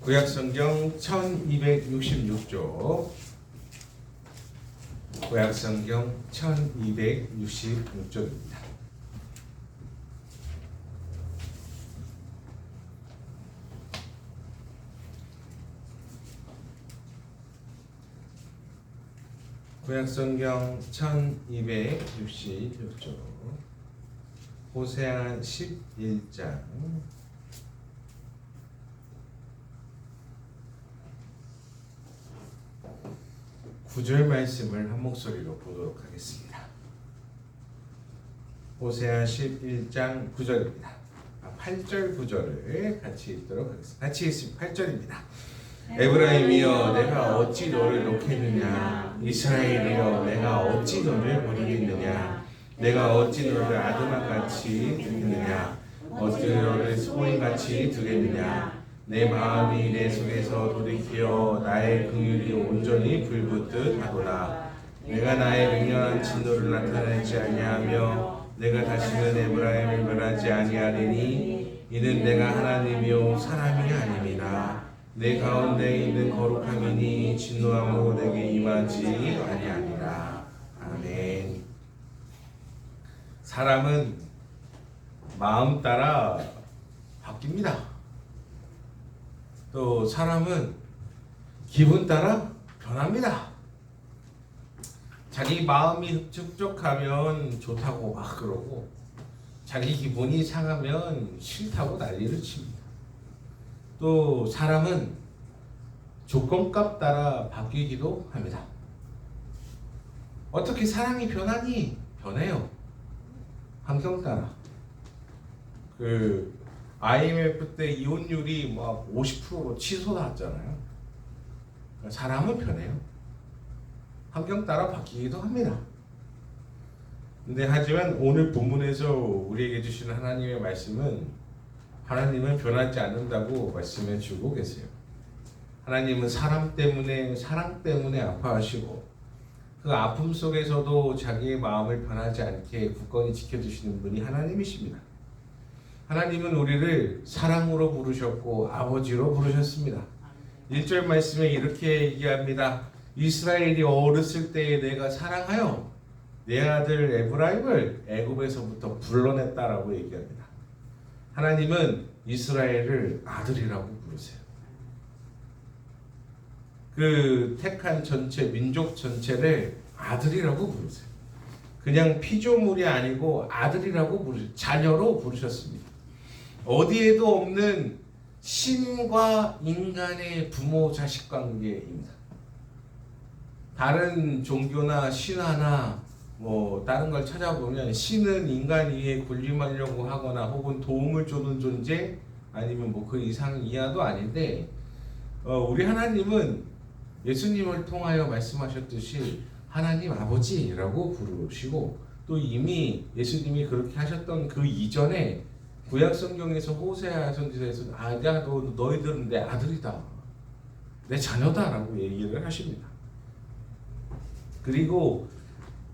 구약성경 1266쪽, 구약성경 1266쪽입니다. 구약성경 1266쪽, 호세아 11장 9절 말씀을 한 목소리로 보도록 하겠습니다. 호세아 11장 9절입니다. 8절 9절을 같이 읽도록 하겠습니다. 같이 읽습니다. 8절입니다. 에브라임이여 내가 어찌 너를 놓겠느냐, 이스라엘이여 내가 어찌 너를 버리겠느냐, 내가 어찌 너를 아드마같이 두겠느냐, 어찌 너를 소인같이 두겠느냐. 내 마음이 내 속에서 돌이켜 나의 긍휼이 온전히 불붙듯 하도다. 내가 나의 맹렬한 진노를 나타내지 아니하며 내가 다시는 에브라임을 멸하지 아니하리니 이는 내가 하나님이요 사람이 아님이라. 내 가운데 있는 거룩함이니 진노함으로 내게 임하지 아니하니라. 아멘. 사람은 마음 따라 바뀝니다. 또 사람은 기분 따라 변합니다. 자기 마음이 흡족하면 좋다고 막 그러고 자기 기분이 상하면 싫다고 난리를 칩니다. 또 사람은 조건값 따라 바뀌기도 합니다. 어떻게 사람이 변하니? 변해요. 환경 따라. IMF 때 이혼율이 막 50%로 치솟았잖아요. 사람은 변해요. 환경 따라 바뀌기도 합니다. 근데 하지만 오늘 본문에서 우리에게 주시는 하나님의 말씀은 하나님은 변하지 않는다고 말씀해 주고 계세요. 하나님은 사람 때문에, 사랑 때문에 아파하시고 그 아픔 속에서도 자기의 마음을 변하지 않게 굳건히 지켜주시는 분이 하나님이십니다. 하나님은 우리를 사랑으로 부르셨고 아버지로 부르셨습니다. 1절 말씀에 이렇게 얘기합니다. 이스라엘이 어렸을 때에 내가 사랑하여 내 아들 에브라임을 애굽에서부터 불러냈다라고 얘기합니다. 하나님은 이스라엘을 아들이라고 부르세요. 그 택한 전체 민족 전체를 아들이라고 부르세요. 그냥 피조물이 아니고 아들이라고 자녀로 부르셨습니다. 어디에도 없는 신과 인간의 부모 자식 관계입니다. 다른 종교나 신화나 다른 걸 찾아보면 신은 인간 위에 군림하려고 하거나 혹은 도움을 주는 존재 아니면 그 이상 이하도 아닌데 우리 하나님은 예수님을 통하여 말씀하셨듯이 하나님 아버지라고 부르시고 또 이미 예수님이 그렇게 하셨던 그 이전에 구약성경에서 호세아 선지자에서 너희들은 내 아들이다, 내 자녀다라고 얘기를 하십니다. 그리고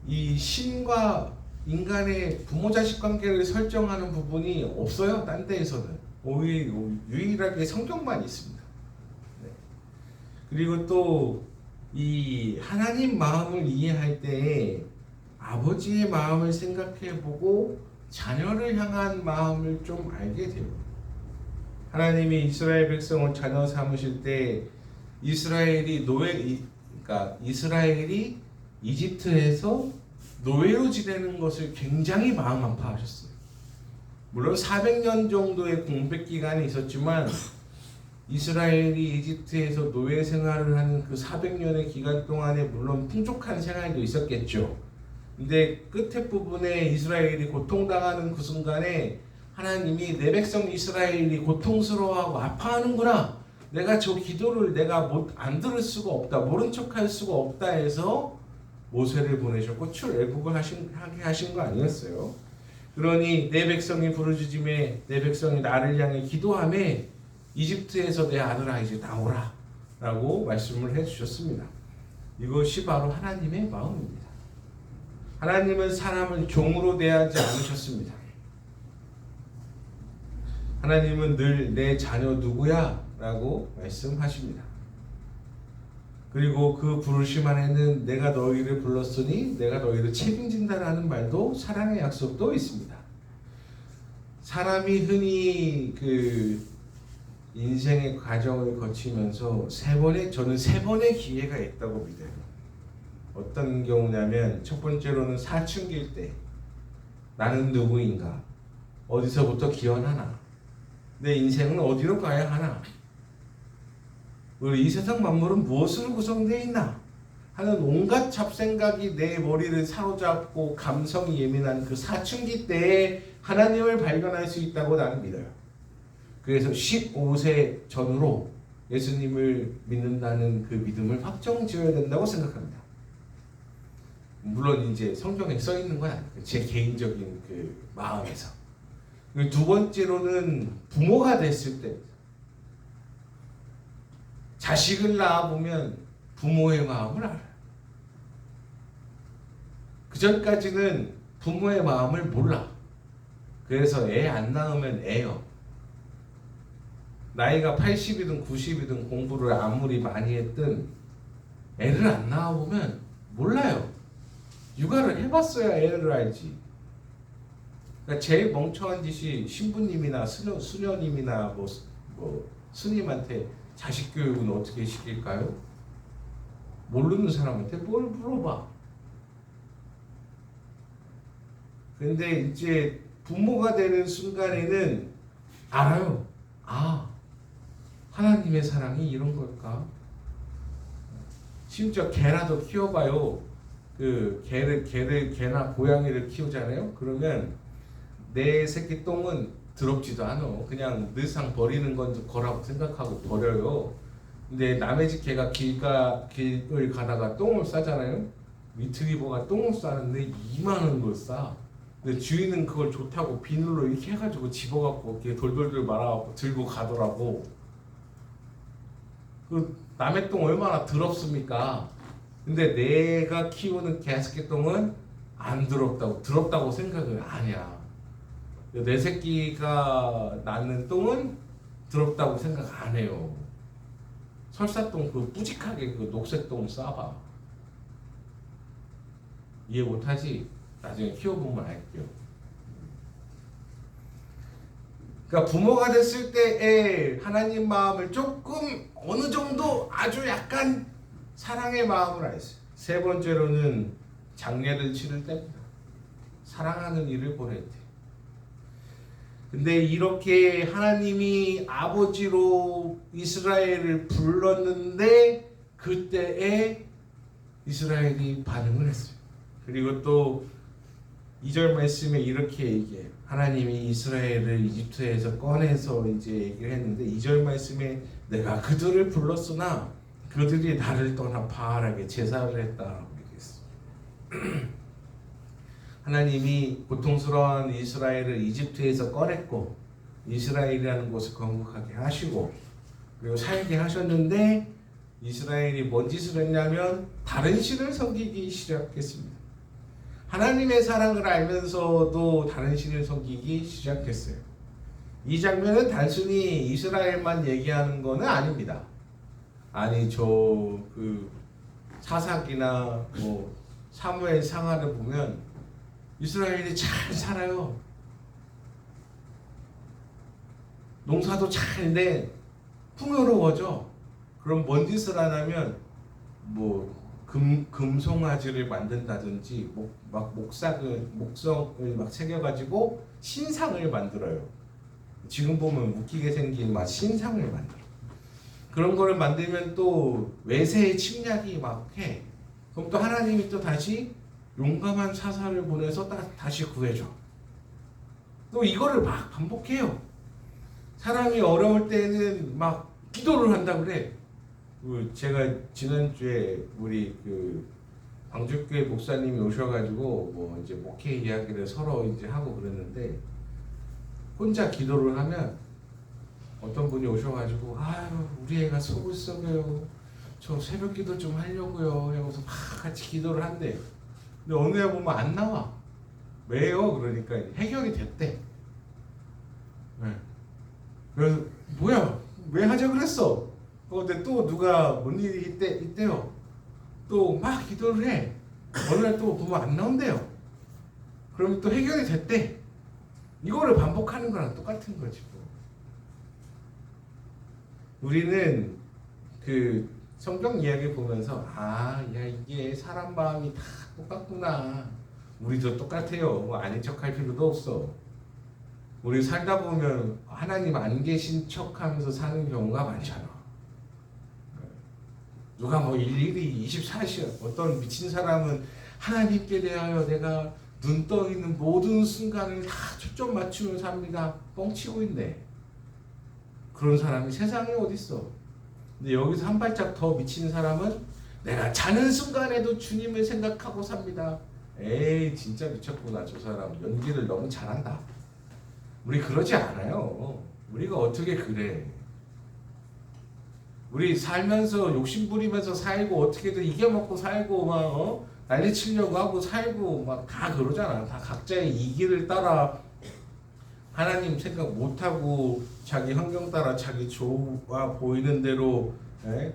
이 신과 인간의 부모 자식 관계를 설정하는 부분이 없어요. 딴 데에서는 유일하게 성경만 있습니다. 네. 그리고 또 이 하나님 마음을 이해할 때에 아버지의 마음을 생각해보고 자녀를 향한 마음을 좀 알게 돼요. 하나님이 이스라엘 백성을 자녀 삼으실 때 이스라엘이 이집트에서 노예로 지내는 것을 굉장히 마음 아파하셨어요. 물론 400년 정도의 공백 기간이 있었지만 이스라엘이 이집트에서 노예 생활을 하는 그 400년의 기간 동안에 물론 풍족한 생활도 있었겠죠. 근데 끝에 부분에 이스라엘이 고통당하는 그 순간에 하나님이 내 백성 이스라엘이 고통스러워하고 아파하는구나, 내가 저 기도를 내가 안 들을 수가 없다, 모른 척할 수가 없다 해서 모세를 보내셨고 출애굽을 하게 하신 거 아니었어요. 그러니 내 백성이 부르짖음에 내 백성이 나를 향해 기도하며 이집트에서 내 아들아 이제 나오라 라고 말씀을 해주셨습니다. 이것이 바로 하나님의 마음입니다. 하나님은 사람을 종으로 대하지 않으셨습니다. 하나님은 늘 내 자녀 누구야? 라고 말씀하십니다. 그리고 그 부르심 안에는 내가 너희를 불렀으니 내가 너희를 책임진다라는 말도, 사랑의 약속도 있습니다. 사람이 흔히 그 인생의 과정을 거치면서 저는 세 번의 기회가 있다고 믿어요. 어떤 경우냐면, 첫 번째로는 사춘기일 때 나는 누구인가? 어디서부터 기원하나? 내 인생은 어디로 가야 하나? 우리 이 세상 만물은 무엇으로 구성되어 있나? 하는 온갖 잡생각이 내 머리를 사로잡고 감성이 예민한 그 사춘기 때에 하나님을 발견할 수 있다고 나는 믿어요. 그래서 15세 전후로 예수님을 믿는다는 그 믿음을 확정 지어야 된다고 생각합니다. 물론 이제 성경에 써 있는 건 아니고 제 개인적인 그 마음에서. 두 번째로는 부모가 됐을 때, 자식을 낳아보면 부모의 마음을 알아요. 그 전까지는 부모의 마음을 몰라. 그래서 애 안 낳으면 애요. 나이가 80이든 90이든 공부를 아무리 많이 했든 애를 안 낳아보면 몰라요. 육아를 해봤어야 애를 알지. 그러니까 제일 멍청한 짓이 신부님이나 수녀님이나 뭐 스님한테 자식 교육은 어떻게 시킬까요? 모르는 사람한테 뭘 물어봐. 근데 이제 부모가 되는 순간에는 알아요. 아, 하나님의 사랑이 이런 걸까? 심지어 개라도 키워봐요. 그 개나 고양이를 키우잖아요. 그러면 내 새끼 똥은 더럽지도 않아. 그냥 늘상 버리는 건 거라고 생각하고 버려요. 근데 남의 집 개가 길을 가다가 똥을 싸잖아요. 리트리버가 똥을 싸는데 이만한 걸 싸. 근데 주인은 그걸 좋다고 비닐로 이렇게 해가지고 집어갖고 이렇게 돌돌돌 말아갖고 들고 가더라고. 그 남의 똥 얼마나 더럽습니까? 근데 내가 키우는 개새끼똥은 안 더럽다고 생각을 안 해야. 내 새끼가 낳는 똥은 더럽다고 생각 안 해요. 설사똥 그 뿌직하게 그 녹색똥 싸봐. 이해 못하지? 나중에 키워보면 알게요. 그러니까 부모가 됐을 때에 하나님 마음을 조금 어느 정도 아주 약간 사랑의 마음을 알았어요. 세 번째로는 장례를 치를 때입니다. 사랑하는 이를 보낼 때. 근데 이렇게 하나님이 아버지로 이스라엘을 불렀는데 그때에 이스라엘이 반응을 했어요. 그리고 또 2절 말씀에 이렇게 얘기해요. 하나님이 이스라엘을 이집트에서 꺼내서 이제 얘기를 했는데 2절 말씀에 내가 그들을 불렀으나 그들이 나를 떠나 바알에게 제사를 했다라고 얘기했어요. 하나님이 고통스러운 이스라엘을 이집트에서 꺼냈고 이스라엘이라는 곳을 건국하게 하시고 그리고 살게 하셨는데 이스라엘이 뭔 짓을 했냐면 다른 신을 섬기기 시작했습니다. 하나님의 사랑을 알면서도 다른 신을 섬기기 시작했어요. 이 장면은 단순히 이스라엘만 얘기하는 것은 아닙니다. 아니 그 사사기나 뭐 사무엘 상하를 보면 이스라엘이 잘 살아요. 농사도 잘 내. 풍요로워져. 그럼 뭔 짓을 하냐면 뭐 금송아지를 만든다든지 목석을 막 새겨가지고 신상을 만들어요. 지금 보면 웃기게 생긴 막 신상을 만들어. 그런 거를 만들면 또 외세의 침략이 막 해. 그럼 또 하나님이 또 다시 용감한 사사를 보내서 다시 구해줘. 또 이거를 막 반복해요. 사람이 어려울 때는 막 기도를 한다 그래. 제가 지난주에 우리 그 광주교회 목사님이 오셔가지고 뭐 이제 목회 이야기를 서로 이제 하고 그랬는데 혼자 기도를 하면 어떤 분이 오셔가지고 아유 우리 애가 속을 썩여요. 저 새벽 기도 좀 하려고요. 하고서 막 같이 기도를 한대. 근데 어느 애 보면 안 나와. 왜요? 그러니까 해결이 됐대. 네. 그래서 뭐야 왜 하자 그랬어? 근데 또 누가 뭔 일이 있대요. 또 막 기도를 해. 어느 날 또 보면 안 나온대요. 그러면 또 해결이 됐대. 이거를 반복하는 거랑 똑같은 거지. 우리는 그 성경 이야기 보면서 야 이게 사람 마음이 다 똑같구나. 우리도 똑같아요. 뭐 아닌 척할 필요도 없어. 우리 살다 보면 하나님 안 계신 척하면서 사는 경우가 많잖아. 누가 뭐 일일이 24시간 어떤 미친 사람은 하나님께 대하여 내가 눈 떠 있는 모든 순간을 다 초점 맞추면서 삽니다. 뻥치고 있네. 그런 사람이 세상에 어딨어. 근데 여기서 한 발짝 더 미친 사람은 내가 자는 순간에도 주님을 생각하고 삽니다. 에이 진짜 미쳤구나. 저 사람 연기를 너무 잘한다. 우리 그러지 않아요. 우리가 어떻게 그래. 우리 살면서 욕심 부리면서 살고 어떻게든 이겨먹고 살고 막 난리 치려고 하고 살고 막 다 그러잖아. 다 각자의 이기를 따라 하나님 생각 못하고 자기 환경 따라 자기 좋아 보이는 대로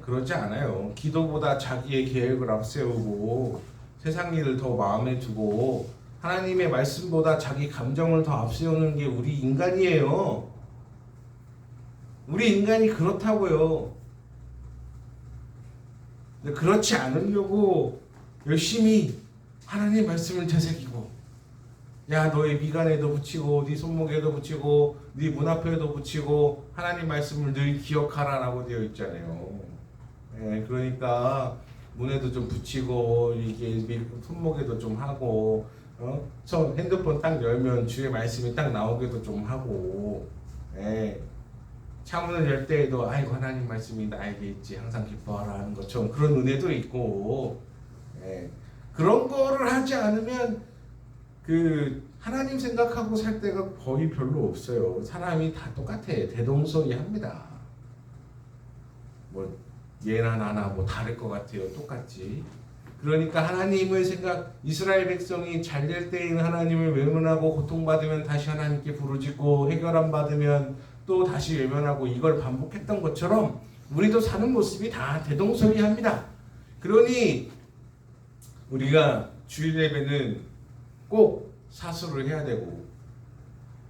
그러지 않아요. 기도보다 자기의 계획을 앞세우고 세상 일을 더 마음에 두고 하나님의 말씀보다 자기 감정을 더 앞세우는 게 우리 인간이에요. 우리 인간이 그렇다고요. 근데 그렇지 않으려고 열심히 하나님 말씀을 되새기고 야 너의 미간에도 붙이고 네 손목에도 붙이고 네 문 앞에도 붙이고 하나님 말씀을 늘 기억하라라고 되어 있잖아요. 그러니까 문에도 좀 붙이고 이게 손목에도 좀 하고 핸드폰 딱 열면 주의 말씀이 딱 나오게도 좀 하고 창문을 열 때에도 아이고 하나님 말씀이 나에게 있지 항상 기뻐하라 하는 것처럼 그런 은혜도 있고 그런 거를 하지 않으면 그 하나님 생각하고 살 때가 거의 별로 없어요. 사람이 다 똑같아. 대동소이합니다. 뭐 얘나 나나 뭐 다를 것 같아요. 똑같지. 그러니까 하나님을 이스라엘 백성이 잘 될 때에는 하나님을 외면하고 고통받으면 다시 하나님께 부르짖고 해결 안 받으면 또 다시 외면하고 이걸 반복했던 것처럼 우리도 사는 모습이 다 대동소이합니다. 그러니 우리가 주일 예배는 꼭 사수를 해야 되고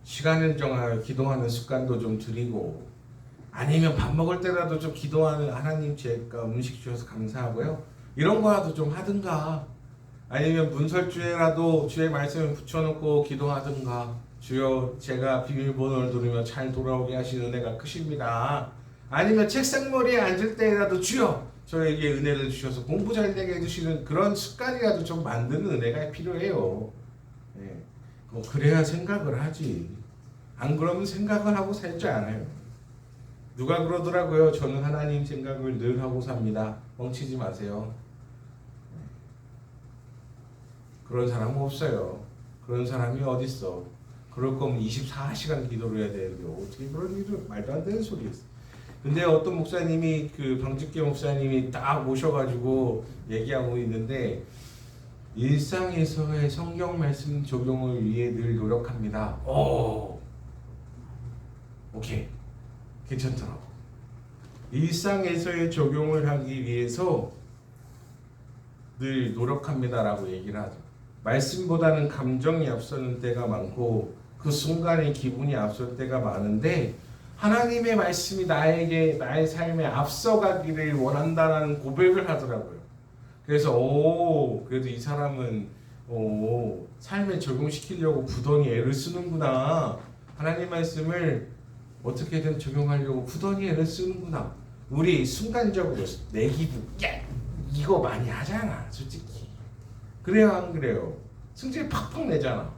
시간을 정하여 기도하는 습관도 좀 들이고 아니면 밥 먹을 때라도 좀 기도하는 하나님 제가 음식 주셔서 감사하고요. 이런 거라도 좀 하든가 아니면 문설주에라도 주의 말씀을 붙여놓고 기도하든가 주여 제가 비밀번호를 누르며 잘 돌아오게 하시는 은혜가 크십니다. 아니면 책상머리에 앉을 때라도 주여 저에게 은혜를 주셔서 공부 잘 되게 해주시는 그런 습관이라도 좀 만드는 은혜가 필요해요. 그래야 생각을 하지. 안 그러면 생각을 하고 살지 않아요. 누가 그러더라고요. 저는 하나님 생각을 늘 하고 삽니다. 뻥치지 마세요. 그런 사람은 없어요. 그런 사람이 어딨어. 그럴 거면 24시간 기도를 해야 되는데 어떻게 그런 일을 말도 안 되는 소리 했어. 근데 어떤 목사님이 그 방직계 목사님이 딱 오셔가지고 얘기하고 있는데 일상에서의 성경 말씀 적용을 위해 늘 노력합니다. 오케이 괜찮더라고. 일상에서의 적용을 하기 위해서 늘 노력합니다라고 얘기를 하죠. 말씀보다는 감정이 앞서는 때가 많고 그 순간에 기분이 앞설 때가 많은데 하나님의 말씀이 나에게 나의 삶에 앞서가기를 원한다라는 고백을 하더라고요. 그래서 그래도 이 사람은 삶에 적용시키려고 부단히 애를 쓰는구나. 하나님 말씀을 어떻게든 적용하려고 부단히 애를 쓰는구나. 우리 순간적으로 내 기분 이거 많이 하잖아 솔직히. 그래요 안 그래요? 승질 팍팍 내잖아.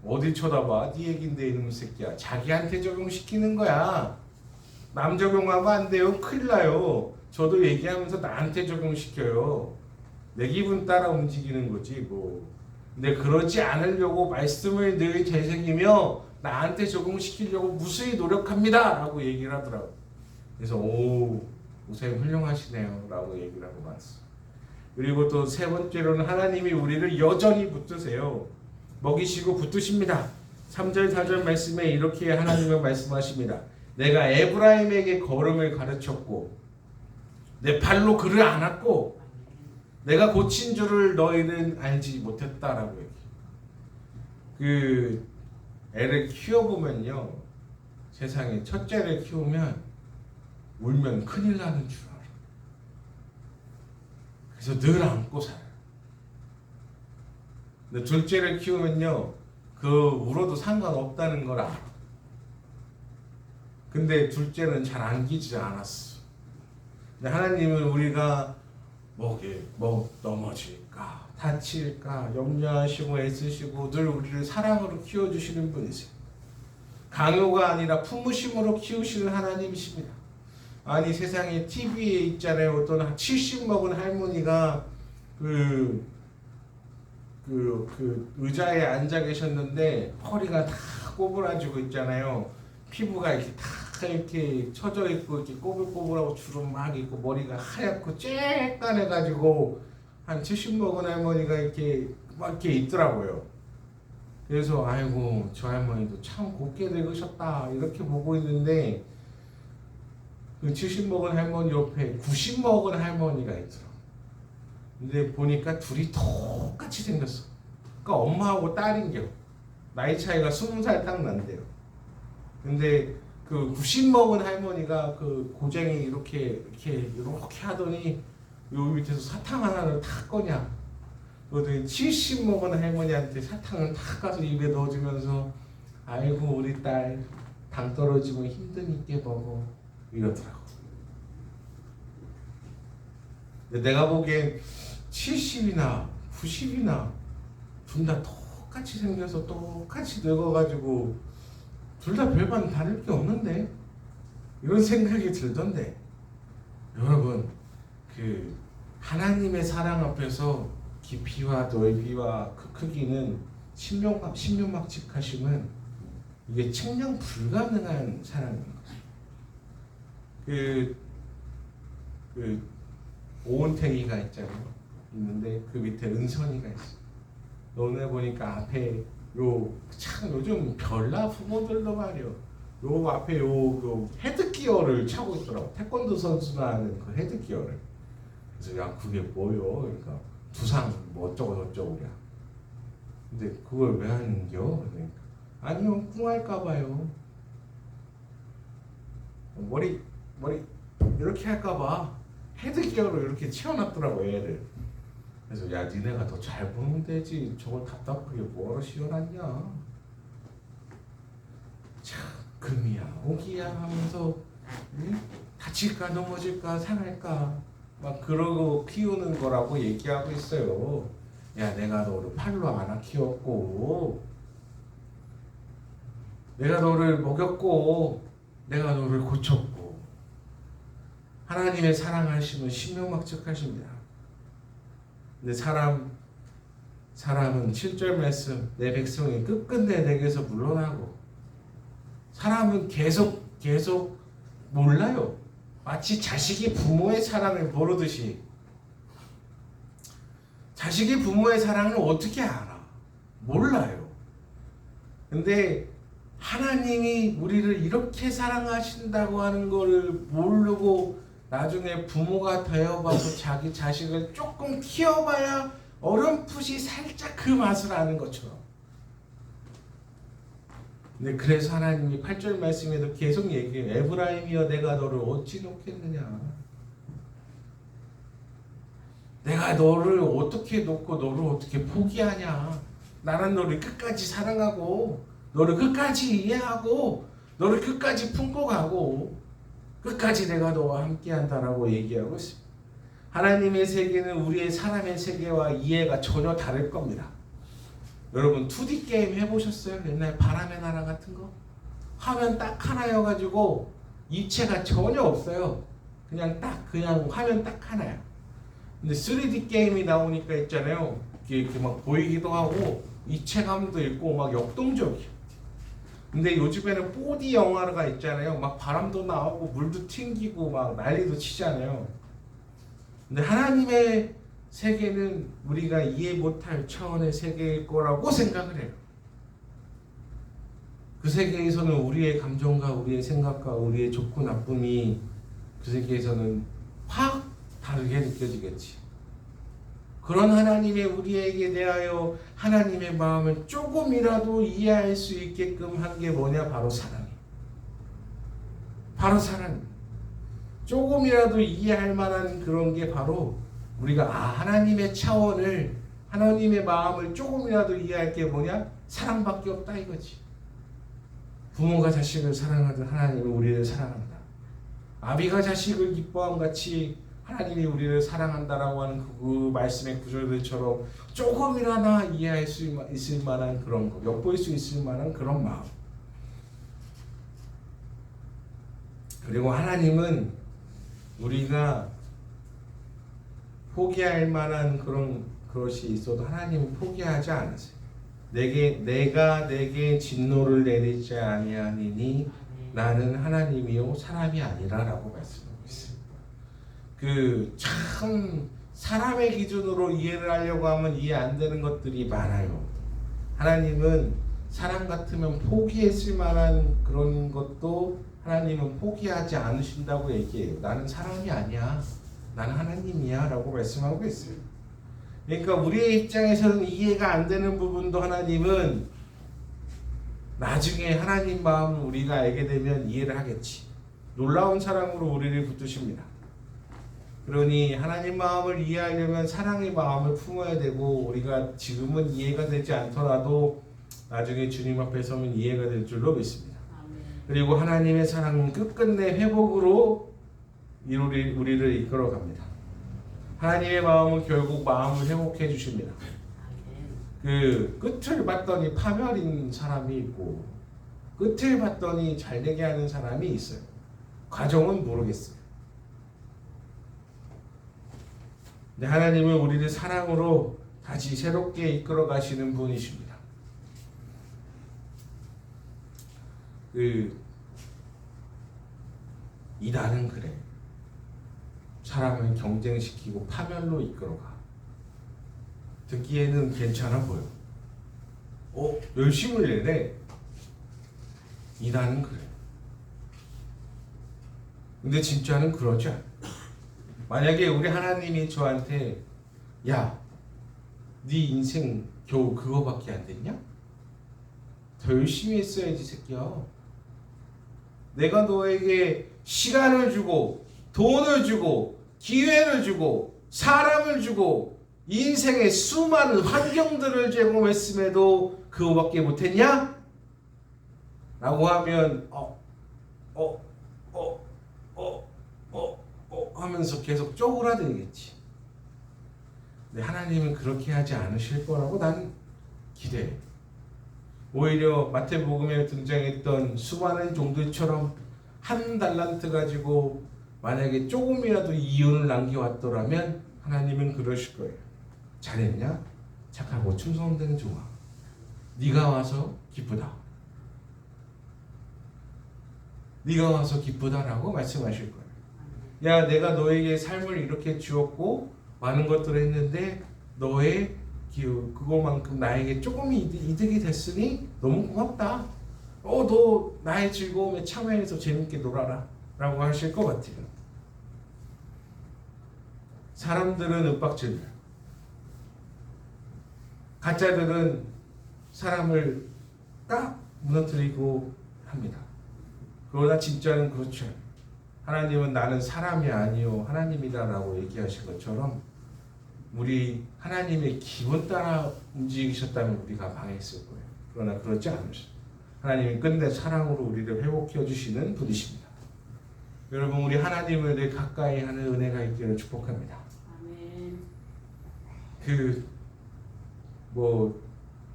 어디 쳐다봐. 네 얘긴데 이놈의 새끼야. 자기한테 적용시키는 거야. 남 적용하면 안 돼요. 큰일 나요. 저도 얘기하면서 나한테 적용시켜요. 내 기분 따라 움직이는 거지 뭐. 근데 그러지 않으려고 말씀을 늘 되새기며 나한테 적용시키려고 무수히 노력합니다 라고 얘기를 하더라고. 그래서 목사님 훌륭하시네요 라고 얘기를 하고 왔어. 그리고 또 세 번째로는 하나님이 우리를 여전히 붙드세요. 먹이시고 붙드십니다. 3절 4절 말씀에 이렇게 하나님은 말씀하십니다. 내가 에브라임에게 걸음을 가르쳤고 내 발로 그를 안았고 내가 고친 줄을 너희는 알지 못했다라고 얘기해요. 그 애를 키워보면요, 세상에 첫째를 키우면 울면 큰일 나는 줄 알아. 그래서 늘 안고 살아요. 근데 둘째를 키우면요, 그 울어도 상관없다는 걸 알아. 근데 둘째는 잘 안기지 않았어. 근데 하나님은 우리가 넘어질까 다칠까 염려하시고 애쓰시고 늘 우리를 사랑으로 키워주시는 분이세요. 강요가 아니라 품으심으로 키우시는 하나님이십니다. 아니 세상에 TV에 있잖아요. 어떤 70 먹은 할머니가 그 의자에 앉아 계셨는데 허리가 다 꼬부라지고 있잖아요. 피부가 이렇게 다 이렇게 처져 있고 이렇게 꼬불꼬불하고 주름 막 있고 머리가 하얗고 쬐깐해가지고 한 70 먹은 할머니가 이렇게 막 이렇게 있더라고요. 그래서 아이고 저 할머니도 참 곱게 늙으셨다 이렇게 보고 있는데 그 70 먹은 할머니 옆에 90 먹은 할머니가 있더라고. 근데 보니까 둘이 똑같이 생겼어. 그러니까 엄마하고 딸인겨. 나이 차이가 20살 딱 난대요. 근데 그 90 먹은 할머니가 그 고쟁이 이렇게 하더니 요 밑에서 사탕 하나를 탁 꺼냐. 그러더니 70 먹은 할머니한테 사탕을 탁 가서 입에 넣어주면서 아이고 우리 딸 당 떨어지면 힘드니까 먹어 이러더라고. 근데 내가 보기엔 70이나 90이나 둘 다 똑같이 생겨서 똑같이 늙어가지고 둘 다 별반 다를 게 없는데 이런 생각이 들던데 여러분 그 하나님의 사랑 앞에서 깊이와 넓이와 그 크기는 신명막측하심은 이게 측량 불가능한 사랑입니다. 그 오은택이가 있잖아요. 있는데 그 밑에 은선이가 있어. 너네 보니까 앞에 참 요즘 별나 부모들도 말이요. 요 앞에 요 헤드기어를 차고 있더라고. 태권도 선수나 하는 그 헤드기어를. 그래서 야 그게 뭐요? 그러니까 두상 뭐 어쩌고 저쩌고야. 근데 그걸 왜 하는겨? 그러니까 아니요 꿍할까봐요. 머리 이렇게 할까봐 헤드기어로 이렇게 채워놨더라고 얘를. 그래서 야 니네가 더 잘 보면 되지 저걸 답답하게 뭐하러 씌워놨냐. 참 금이야 오기야 하면서 응? 다칠까 넘어질까 상할까 막 그러고 키우는 거라고 얘기하고 있어요. 야 내가 너를 팔로 안아 키웠고 내가 너를 먹였고 내가 너를 고쳤고 하나님의 사랑하심은 신명막측하십니다. 근데 사람은 7절 말씀 내 백성이 끝끝내 내게서 물러나고 사람은 계속 몰라요. 마치 자식이 부모의 사랑을 모르듯이 자식이 부모의 사랑을 어떻게 알아? 몰라요. 근데 하나님이 우리를 이렇게 사랑하신다고 하는 거를 모르고 나중에 부모가 되어봐서 자기 자식을 조금 키워봐야 어렴풋이 살짝 그 맛을 아는 것처럼. 근데 그래서 하나님이 8절 말씀에도 계속 얘기해요. 에브라임이여 내가 너를 어찌 놓겠느냐. 내가 너를 어떻게 놓고 너를 어떻게 포기하냐. 나는 너를 끝까지 사랑하고 너를 끝까지 이해하고 너를 끝까지 품고 가고 끝까지 내가 너와 함께 한다라고 얘기하고 있습니다. 하나님의 세계는 우리의 사람의 세계와 이해가 전혀 다를 겁니다. 여러분 2D 게임 해보셨어요? 옛날 바람의 나라 같은 거? 화면 딱 하나여가지고 입체가 전혀 없어요. 그냥 화면 딱 하나야. 근데 3D 게임이 나오니까 있잖아요. 이렇게 막 보이기도 하고 입체감도 있고 막 역동적이야. 근데 요즘에는 4D 영화가 있잖아요. 막 바람도 나오고 물도 튕기고 막 난리도 치잖아요. 근데 하나님의 세계는 우리가 이해 못할 차원의 세계일 거라고 생각을 해요. 그 세계에서는 우리의 감정과 우리의 생각과 우리의 좋고 나쁨이 그 세계에서는 확 다르게 느껴지겠지. 그런 하나님의 우리에게 대하여 하나님의 마음을 조금이라도 이해할 수 있게끔 한 게 뭐냐? 바로 사랑이에요. 바로 사랑. 조금이라도 이해할 만한 그런 게 바로 우리가 하나님의 차원을, 하나님의 마음을 조금이라도 이해할 게 뭐냐? 사랑밖에 없다 이거지. 부모가 자식을 사랑하듯 하나님은 우리를 사랑한다. 아비가 자식을 기뻐함 같이 하나님이 우리를 사랑한다라고 하는 그 말씀의 구절들처럼 조금이라나 이해할 수 있을 만한 그런 거, 엿볼 수 있을 만한 그런 마음. 그리고 하나님은 우리가 포기할 만한 그런 것이 있어도 하나님은 포기하지 않으세요. 내가 내게 진노를 내리지 아니하니니 나는 하나님이요 사람이 아니라라고 말씀하고 있어요. 참 사람의 기준으로 이해를 하려고 하면 이해 안 되는 것들이 많아요. 하나님은 사람 같으면 포기했을 만한 그런 것도 하나님은 포기하지 않으신다고 얘기해요. 나는 사람이 아니야. 나는 하나님이야 라고 말씀하고 있어요. 그러니까 우리의 입장에서는 이해가 안 되는 부분도 하나님은 나중에 하나님 마음을 우리가 알게 되면 이해를 하겠지. 놀라운 사랑으로 우리를 붙드십니다. 그러니 하나님 마음을 이해하려면 사랑의 마음을 품어야 되고, 우리가 지금은 이해가 되지 않더라도 나중에 주님 앞에 서면 이해가 될 줄로 믿습니다. 그리고 하나님의 사랑은 끝끝내 회복으로 우리를 이끌어갑니다. 하나님의 마음은 결국 마음을 회복해 주십니다. 끝을 봤더니 파멸인 사람이 있고 끝을 봤더니 잘되게 하는 사람이 있어요. 과정은 모르겠어요. 근데 하나님은 우리를 사랑으로 다시 새롭게 이끌어 가시는 분이십니다. 이단은 그래. 사람을 경쟁시키고 파멸로 이끌어가. 듣기에는 괜찮아 보여. 열심을 내네. 이단은 그래. 근데 진짜는 그러지 않아. 만약에 우리 하나님이 저한테 야, 네 인생 겨우 그거밖에 안 됐냐? 더 열심히 했어야지 새끼야. 내가 너에게 시간을 주고 돈을 주고 기회를 주고 사람을 주고 인생의 수많은 환경들을 제공했음에도 그거밖에 못했냐? 라고 하면 하면서 계속 쪼그라들겠지. 근데 하나님은 그렇게 하지 않으실 거라고 난 기대해. 오히려 마태복음에 등장했던 수많은 종들처럼 한 달란트 가지고 만약에 조금이라도 이윤을 남겨왔더라면 하나님은 그러실 거예요. 잘했냐? 착하고 충성된 데는 좋아. 네가 와서 기쁘다. 네가 와서 기쁘다라고 말씀하실 거예요. 야, 내가 너에게 삶을 이렇게 주었고 많은 것들을 했는데 너의 그거만큼 나에게 조금 이득이 됐으니 너무 고맙다. 너 나의 즐거움에 참여해서 재밌게 놀아라 라고 하실 것 같아요. 사람들은 윽박질을, 가짜들은 사람을 딱 무너뜨리고 합니다. 그러나 진짜는 그렇죠. 하나님은 나는 사람이 아니요 하나님이다 라고 얘기하신 것처럼 우리 하나님의 기분 따라 움직이셨다면 우리가 망했을 거예요. 그러나 그렇지 않으셨어요. 하나님이 끝내 사랑으로 우리를 회복해 주시는 분이십니다. 여러분, 우리 하나님을 늘 가까이 하는 은혜가 있기를 축복합니다. 아멘.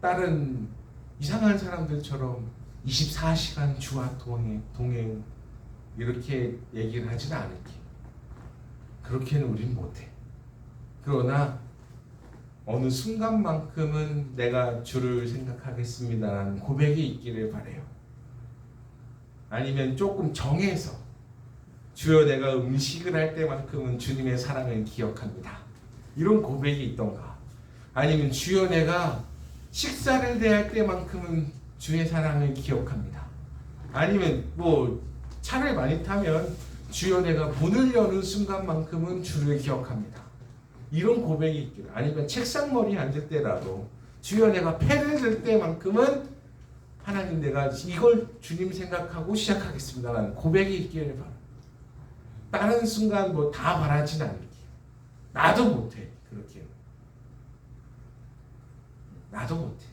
다른 이상한 사람들처럼 24시간 주와 동행 이렇게 얘기를 하지는 않을게. 그렇게는 우린 못해. 그러나 어느 순간만큼은 내가 주를 생각하겠습니다라는 고백이 있기를 바라요. 아니면 조금 정해서 주여 내가 음식을 할 때만큼은 주님의 사랑을 기억합니다. 이런 고백이 있던가. 아니면 주여 내가 식사를 대할 때만큼은 주의 사랑을 기억합니다. 아니면 뭐 차를 많이 타면 주여 내가 문을 여는 순간만큼은 주를 기억합니다. 이런 고백이 있기를. 아니면 책상 머리에 앉을 때라도 주여 내가 패를 들 때만큼은 하나님 내가 이걸 주님 생각하고 시작하겠습니다라는 고백이 있기를 바랍니다. 다른 순간 뭐 다 바라진 않을게요. 나도 못해 그렇게. 나도 못해.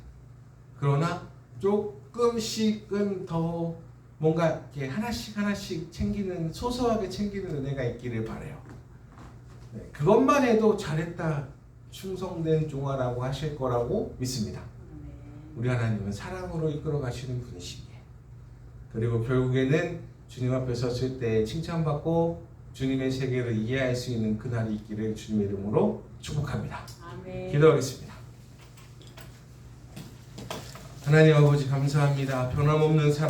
그러나 조금씩은 더 뭔가 이렇게 하나씩 챙기는, 소소하게 챙기는 은혜가 있기를 바라요. 네, 그것만 해도 잘했다, 충성된 종아라고 하실 거라고 믿습니다. 우리 하나님은 사랑으로 이끌어 가시는 분이시기에, 그리고 결국에는 주님 앞에 섰을 때 칭찬받고 주님의 세계를 이해할 수 있는 그날이 있기를 주님의 이름으로 축복합니다. 아멘. 기도하겠습니다. 하나님 아버지 감사합니다. 변함없는 사랑